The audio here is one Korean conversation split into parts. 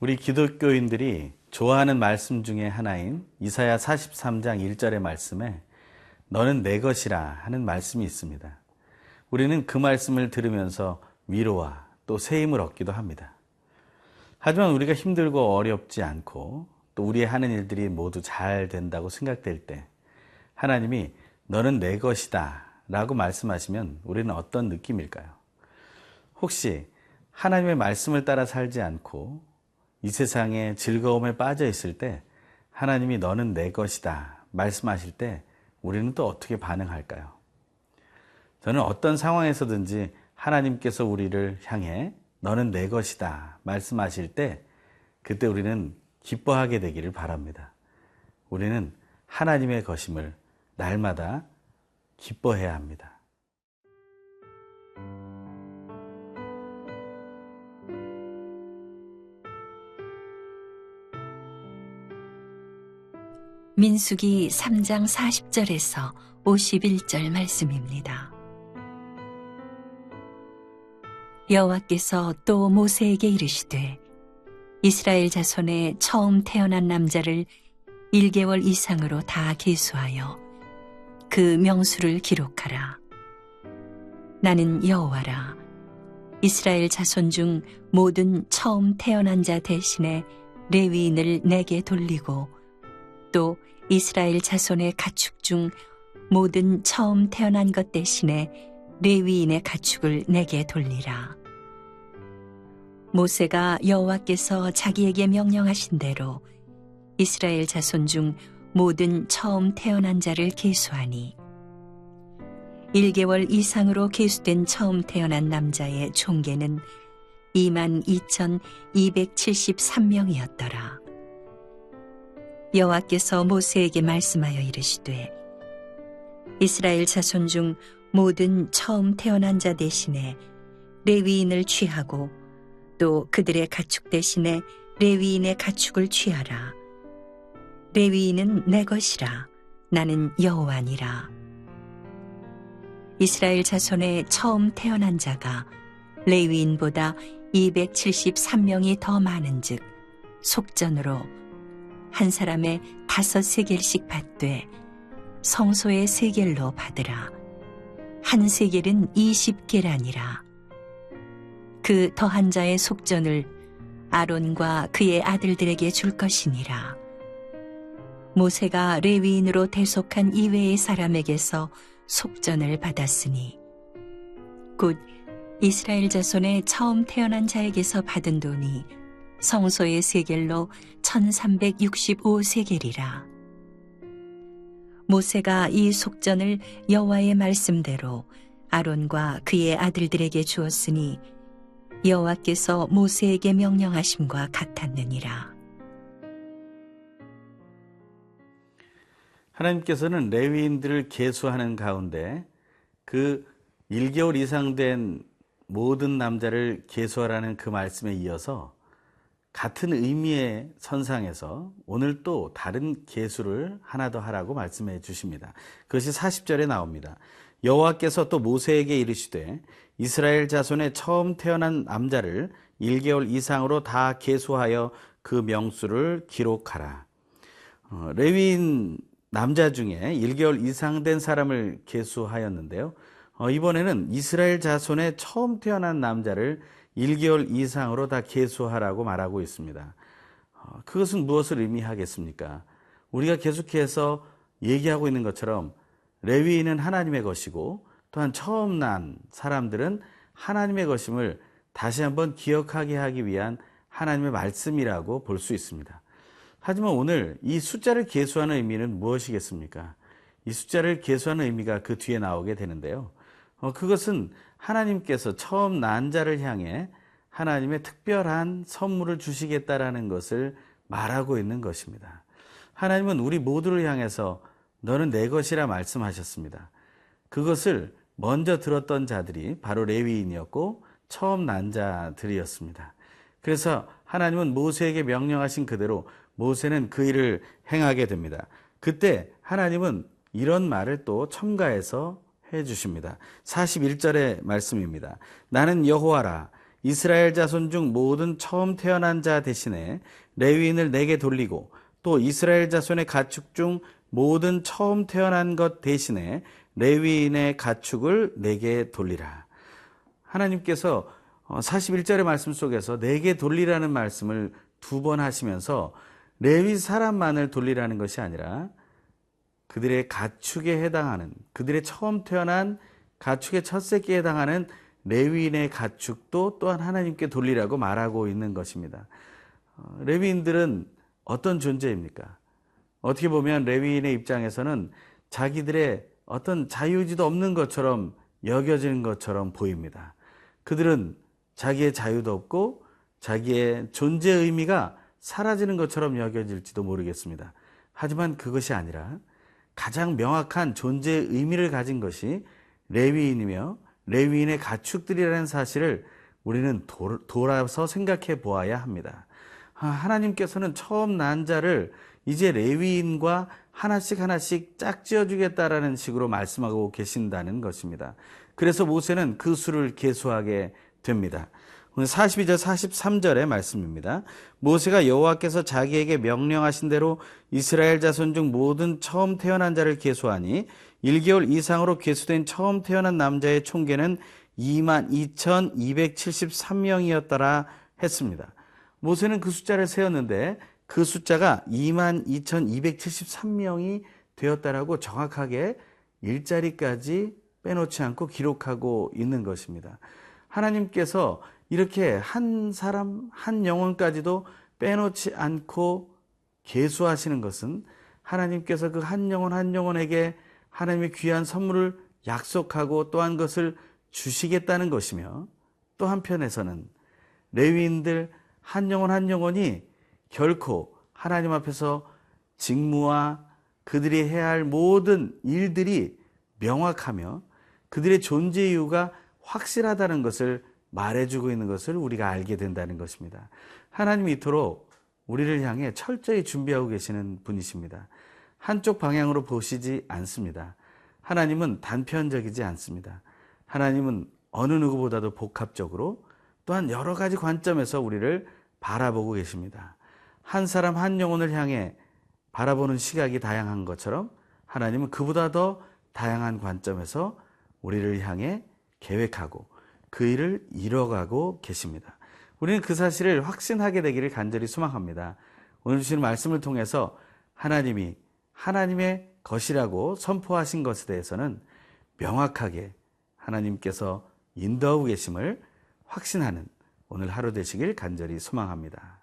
우리 기독교인들이 좋아하는 말씀 중에 하나인 이사야 43장 1절의 말씀에 너는 내 것이라 하는 말씀이 있습니다. 우리는 그 말씀을 들으면서 위로와 또 새 힘을 얻기도 합니다. 하지만 우리가 힘들고 어렵지 않고 또 우리의 하는 일들이 모두 잘 된다고 생각될 때 하나님이 너는 내 것이다 라고 말씀하시면 우리는 어떤 느낌일까요? 혹시 하나님의 말씀을 따라 살지 않고 이 세상에 즐거움에 빠져 있을 때 하나님이 너는 내 것이다 말씀하실 때 우리는 또 어떻게 반응할까요? 저는 어떤 상황에서든지 하나님께서 우리를 향해 너는 내 것이다 말씀하실 때 그때 우리는 기뻐하게 되기를 바랍니다. 우리는 하나님의 것임을 날마다 기뻐해야 합니다. 민수기 3장 40절에서 51절 말씀입니다. 여호와께서 또 모세에게 이르시되 이스라엘 자손의 처음 태어난 남자를 1개월 이상으로 다 계수하여 그 명수를 기록하라. 나는 여호와라. 이스라엘 자손 중 모든 처음 태어난 자 대신에 레위인을 내게 돌리고 또 이스라엘 자손의 가축 중 모든 처음 태어난 것 대신에 레위인의 가축을 내게 돌리라. 모세가 여호와께서 자기에게 명령하신 대로 이스라엘 자손 중 모든 처음 태어난 자를 계수하니 1개월 이상으로 계수된 처음 태어난 남자의 총계는 22,273명이었더라. 여호와께서 모세에게 말씀하여 이르시되 이스라엘 자손 중 모든 처음 태어난 자 대신에 레위인을 취하고 또 그들의 가축 대신에 레위인의 가축을 취하라. 레위인은 내 것이라. 나는 여호와니라. 이스라엘 자손의 처음 태어난 자가 레위인보다 273명이 더 많은즉 속전으로 한 사람의 5세겔씩 받되 성소의 세겔로 받으라. 한 세겔은 20계라니라. 그 더한 자의 속전을 아론과 그의 아들들에게 줄 것이니라. 모세가 레위인으로 대속한 이외의 사람에게서 속전을 받았으니 곧 이스라엘 자손의 처음 태어난 자에게서 받은 돈이 성소의 세겔로 1365세겔이라. 모세가 이 속전을 여호와의 말씀대로 아론과 그의 아들들에게 주었으니 여호와께서 모세에게 명령하심과 같았느니라. 하나님께서는 레위인들을 계수하는 가운데 그 1개월 이상 된 모든 남자를 계수하라는 그 말씀에 이어서 같은 의미의 선상에서 오늘 또 다른 계수를 하나 더 하라고 말씀해 주십니다. 그것이 40절에 나옵니다. 여호와께서 또 모세에게 이르시되 이스라엘 자손의 처음 태어난 남자를 1개월 이상으로 다 계수하여 그 명수를 기록하라. 레위인 남자 중에 1개월 이상 된 사람을 계수하였는데요. 이번에는 이스라엘 자손의 처음 태어난 남자를 1개월 이상으로 다 계수하라고 말하고 있습니다. 그것은 무엇을 의미하겠습니까? 우리가 계속해서 얘기하고 있는 것처럼 레위인은 하나님의 것이고 또한 처음 난 사람들은 하나님의 것임을 다시 한번 기억하게 하기 위한 하나님의 말씀이라고 볼 수 있습니다. 하지만 오늘 이 숫자를 계수하는 의미는 무엇이겠습니까? 이 숫자를 계수하는 의미가 그 뒤에 나오게 되는데요. 그것은 하나님께서 처음 난 자를 향해 하나님의 특별한 선물을 주시겠다라는 것을 말하고 있는 것입니다. 하나님은 우리 모두를 향해서 너는 내 것이라 말씀하셨습니다. 그것을 먼저 들었던 자들이 바로 레위인이었고 처음 난 자들이었습니다. 그래서 하나님은 모세에게 명령하신 그대로 모세는 그 일을 행하게 됩니다. 그때 하나님은 이런 말을 또 첨가해서 해 주십니다. 41절의 말씀입니다. 나는 여호와라. 이스라엘 자손 중 모든 처음 태어난 자 대신에 레위인을 내게 돌리고 또 이스라엘 자손의 가축 중 모든 처음 태어난 것 대신에 레위인의 가축을 내게 돌리라. 하나님께서 41절의 말씀 속에서 내게 돌리라는 말씀을 2번 하시면서 레위 사람만을 돌리라는 것이 아니라 그들의 가축에 해당하는, 그들의 처음 태어난 가축의 첫 새끼에 해당하는 레위인의 가축도 또한 하나님께 돌리라고 말하고 있는 것입니다. 레위인들은 어떤 존재입니까? 어떻게 보면 레위인의 입장에서는 자기들의 어떤 자유의지도 없는 것처럼 여겨지는 것처럼 보입니다. 그들은 자기의 자유도 없고 자기의 존재 의미가 사라지는 것처럼 여겨질지도 모르겠습니다. 하지만 그것이 아니라 가장 명확한 존재 의미를 가진 것이 레위인이며 레위인의 가축들이라는 사실을 우리는 돌아서 생각해 보아야 합니다. 하나님께서는 처음 난 자를 이제 레위인과 하나씩 짝지어 주겠다라는 식으로 말씀하고 계신다는 것입니다. 그래서 모세는 그 수를 계수하게 됩니다. 오늘 42절 43절의 말씀입니다. 모세가 여호와께서 자기에게 명령하신 대로 이스라엘 자손 중 모든 처음 태어난 자를 계수하니 1개월 이상으로 계수된 처음 태어난 남자의 총계는 22,273명이었더라 했습니다. 모세는 그 숫자를 세었는데 그 숫자가 22,273명이 되었다라고 정확하게 일자리까지 빼놓지 않고 기록하고 있는 것입니다. 하나님께서 이렇게 한 사람, 한 영혼까지도 빼놓지 않고 계수하시는 것은 하나님께서 그 한 영혼 한 영혼에게 하나님의 귀한 선물을 약속하고 또한 것을 주시겠다는 것이며, 또 한편에서는 레위인들 한 영혼 한 영혼이 결코 하나님 앞에서 직무와 그들이 해야 할 모든 일들이 명확하며 그들의 존재 이유가 확실하다는 것을 말해주고 있는 것을 우리가 알게 된다는 것입니다. 하나님이 이토록 우리를 향해 철저히 준비하고 계시는 분이십니다. 한쪽 방향으로 보시지 않습니다. 하나님은 단편적이지 않습니다. 하나님은 어느 누구보다도 복합적으로 또한 여러 가지 관점에서 우리를 바라보고 계십니다. 한 사람 한 영혼을 향해 바라보는 시각이 다양한 것처럼 하나님은 그보다 더 다양한 관점에서 우리를 향해 계획하고 그 일을 이뤄가고 계십니다. 우리는 그 사실을 확신하게 되기를 간절히 소망합니다. 오늘 주시는 말씀을 통해서 하나님이 하나님의 것이라고 선포하신 것에 대해서는 명확하게 하나님께서 인도하고 계심을 확신하는 오늘 하루 되시길 간절히 소망합니다.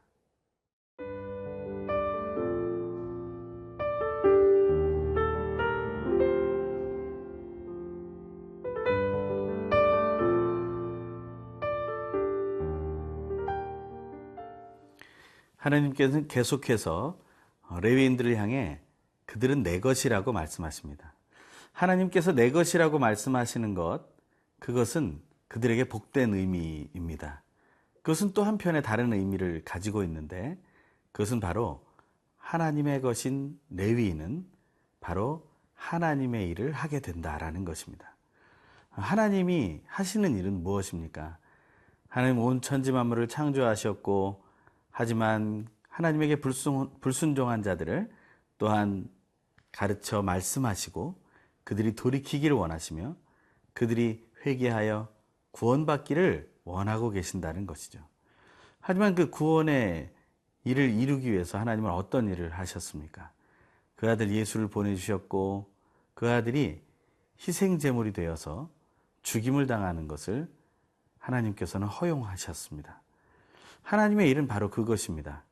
하나님께서는 계속해서 레위인들을 향해 그들은 내 것이라고 말씀하십니다. 하나님께서 내 것이라고 말씀하시는 것, 그것은 그들에게 복된 의미입니다. 그것은 또 한편의 다른 의미를 가지고 있는데, 그것은 바로 하나님의 것인 레위인은 바로 하나님의 일을 하게 된다라는 것입니다. 하나님이 하시는 일은 무엇입니까? 하나님 온 천지 만물을 창조하셨고, 하지만 하나님에게 불순종한 자들을 또한 가르쳐 말씀하시고 그들이 돌이키기를 원하시며 그들이 회개하여 구원받기를 원하고 계신다는 것이죠. 하지만 그 구원의 일을 이루기 위해서 하나님은 어떤 일을 하셨습니까? 그 아들 예수를 보내주셨고 그 아들이 희생제물이 되어서 죽임을 당하는 것을 하나님께서는 허용하셨습니다. 하나님의 일은 바로 그것입니다.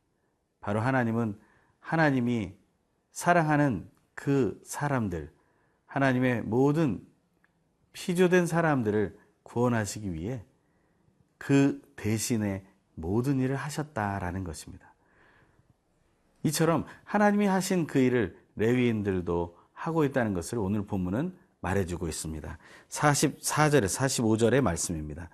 바로 하나님은 하나님이 사랑하는 그 사람들, 하나님의 모든 피조된 사람들을 구원하시기 위해 그 대신에 모든 일을 하셨다라는 것입니다. 이처럼 하나님이 하신 그 일을 레위인들도 하고 있다는 것을 오늘 본문은 말해주고 있습니다. 44절에 45절의 말씀입니다.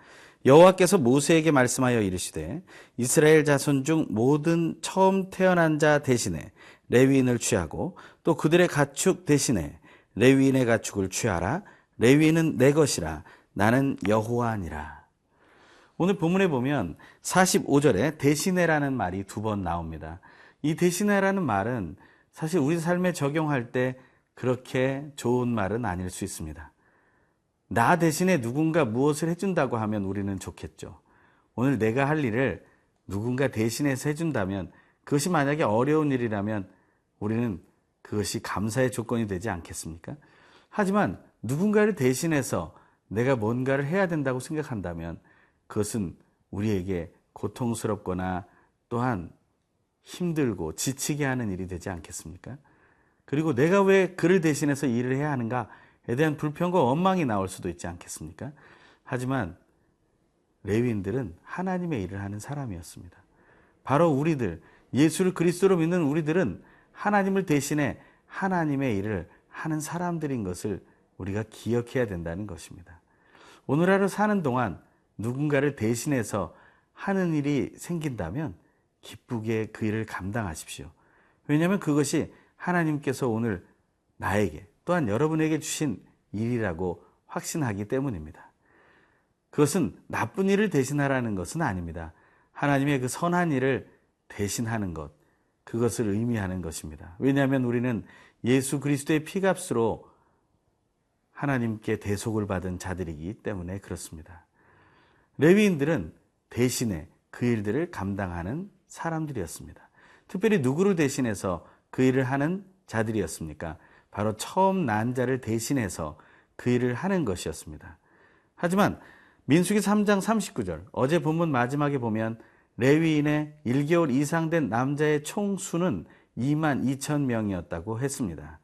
여호와께서 모세에게 말씀하여 이르시되 이스라엘 자손 중 모든 처음 태어난 자 대신에 레위인을 취하고 또 그들의 가축 대신에 레위인의 가축을 취하라. 레위인은 내 것이라. 나는 여호와니라. 오늘 본문에 보면 45절에 대신해라는 말이 2번 나옵니다. 이 대신해라는 말은 사실 우리 삶에 적용할 때 그렇게 좋은 말은 아닐 수 있습니다. 나 대신에 누군가 무엇을 해준다고 하면 우리는 좋겠죠. 오늘 내가 할 일을 누군가 대신해서 해준다면, 그것이 만약에 어려운 일이라면 우리는 그것이 감사의 조건이 되지 않겠습니까? 하지만 누군가를 대신해서 내가 뭔가를 해야 된다고 생각한다면 그것은 우리에게 고통스럽거나 또한 힘들고 지치게 하는 일이 되지 않겠습니까? 그리고 내가 왜 그를 대신해서 일을 해야 하는가에 대한 불평과 원망이 나올 수도 있지 않겠습니까? 하지만 레위인들은 하나님의 일을 하는 사람이었습니다. 바로 우리들, 예수를 그리스도로 믿는 우리들은 하나님을 대신해 하나님의 일을 하는 사람들인 것을 우리가 기억해야 된다는 것입니다. 오늘 하루 사는 동안 누군가를 대신해서 하는 일이 생긴다면 기쁘게 그 일을 감당하십시오. 왜냐하면 그것이 하나님께서 오늘 나에게 또한 여러분에게 주신 일이라고 확신하기 때문입니다. 그것은 나쁜 일을 대신하라는 것은 아닙니다. 하나님의 그 선한 일을 대신하는 것, 그것을 의미하는 것입니다. 왜냐하면 우리는 예수 그리스도의 피값으로 하나님께 대속을 받은 자들이기 때문에 그렇습니다. 레위인들은 대신에 그 일들을 감당하는 사람들이었습니다. 특별히 누구를 대신해서 그 일을 하는 자들이었습니까? 바로 처음 난 자를 대신해서 그 일을 하는 것이었습니다. 하지만 민수기 3장 39절, 어제 본문 마지막에 보면 레위인의 1개월 이상 된 남자의 총수는 22,000명이었다고 했습니다.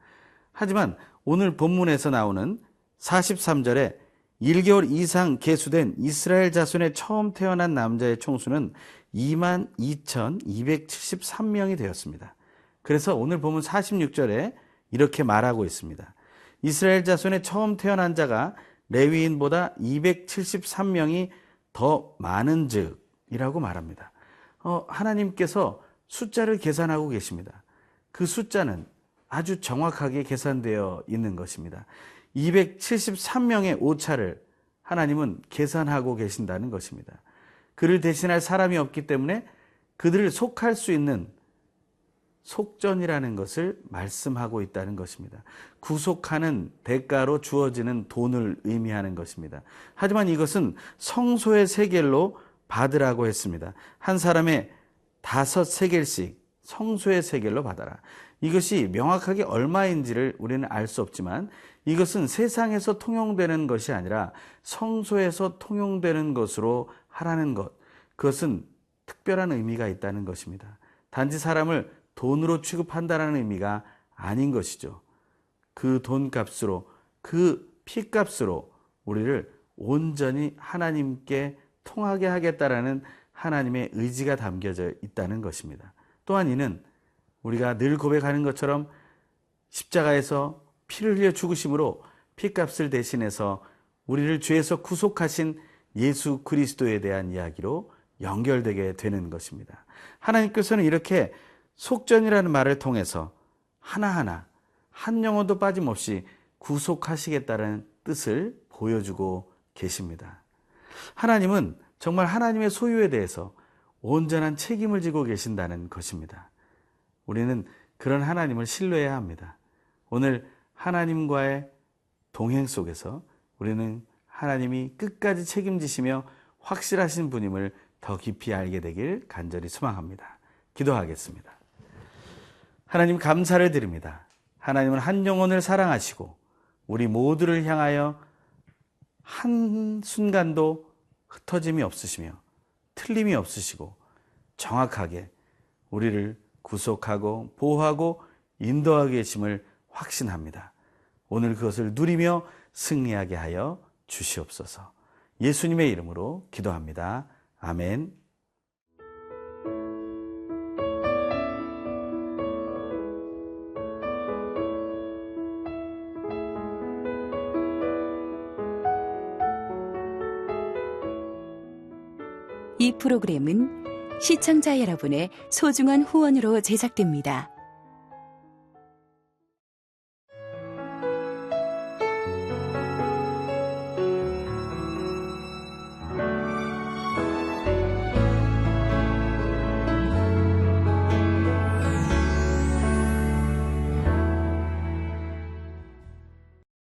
하지만 오늘 본문에서 나오는 43절에 1개월 이상 계수된 이스라엘 자손의 처음 태어난 남자의 총수는 22,273명이 되었습니다. 그래서 오늘 본문 46절에 이렇게 말하고 있습니다. 이스라엘 자손의 처음 태어난 자가 레위인보다 273명이 더 많은 즉이라고 말합니다. 하나님께서 숫자를 계산하고 계십니다. 그 숫자는 아주 정확하게 계산되어 있는 것입니다. 273명의 오차를 하나님은 계산하고 계신다는 것입니다. 그를 대신할 사람이 없기 때문에 그들을 속할 수 있는 속전이라는 것을 말씀하고 있다는 것입니다. 구속하는 대가로 주어지는 돈을 의미하는 것입니다. 하지만 이것은 성소의 세겔로 받으라고 했습니다. 한 사람의 5세겔씩 성소의 세겔로 받아라. 이것이 명확하게 얼마인지를 우리는 알 수 없지만 이것은 세상에서 통용되는 것이 아니라 성소에서 통용되는 것으로 하라는 것, 그것은 특별한 의미가 있다는 것입니다. 단지 사람을 돈으로 취급한다는 의미가 아닌 것이죠. 그 돈값으로, 그 피값으로 우리를 온전히 하나님께 통하게 하겠다라는 하나님의 의지가 담겨져 있다는 것입니다. 또한 이는 우리가 늘 고백하는 것처럼 십자가에서 피를 흘려 죽으심으로 피값을 대신해서 우리를 죄에서 구속하신 예수 그리스도에 대한 이야기로 연결되게 되는 것입니다. 하나님께서는 이렇게 속전이라는 말을 통해서 하나하나 한 영혼도 빠짐없이 구속하시겠다는 뜻을 보여주고 계십니다. 하나님은 정말 하나님의 소유에 대해서 온전한 책임을 지고 계신다는 것입니다. 우리는 그런 하나님을 신뢰해야 합니다. 오늘 하나님과의 동행 속에서 우리는 하나님이 끝까지 책임지시며 확실하신 분임을 더 깊이 알게 되길 간절히 소망합니다. 기도하겠습니다. 하나님 감사를 드립니다. 하나님은 한 영혼을 사랑하시고 우리 모두를 향하여 한순간도 흩어짐이 없으시며 틀림이 없으시고 정확하게 우리를 구속하고 보호하고 인도하고 계심을 확신합니다. 오늘 그것을 누리며 승리하게 하여 주시옵소서. 예수님의 이름으로 기도합니다. 아멘. 이 프로그램은 시청자 여러분의 소중한 후원으로 제작됩니다.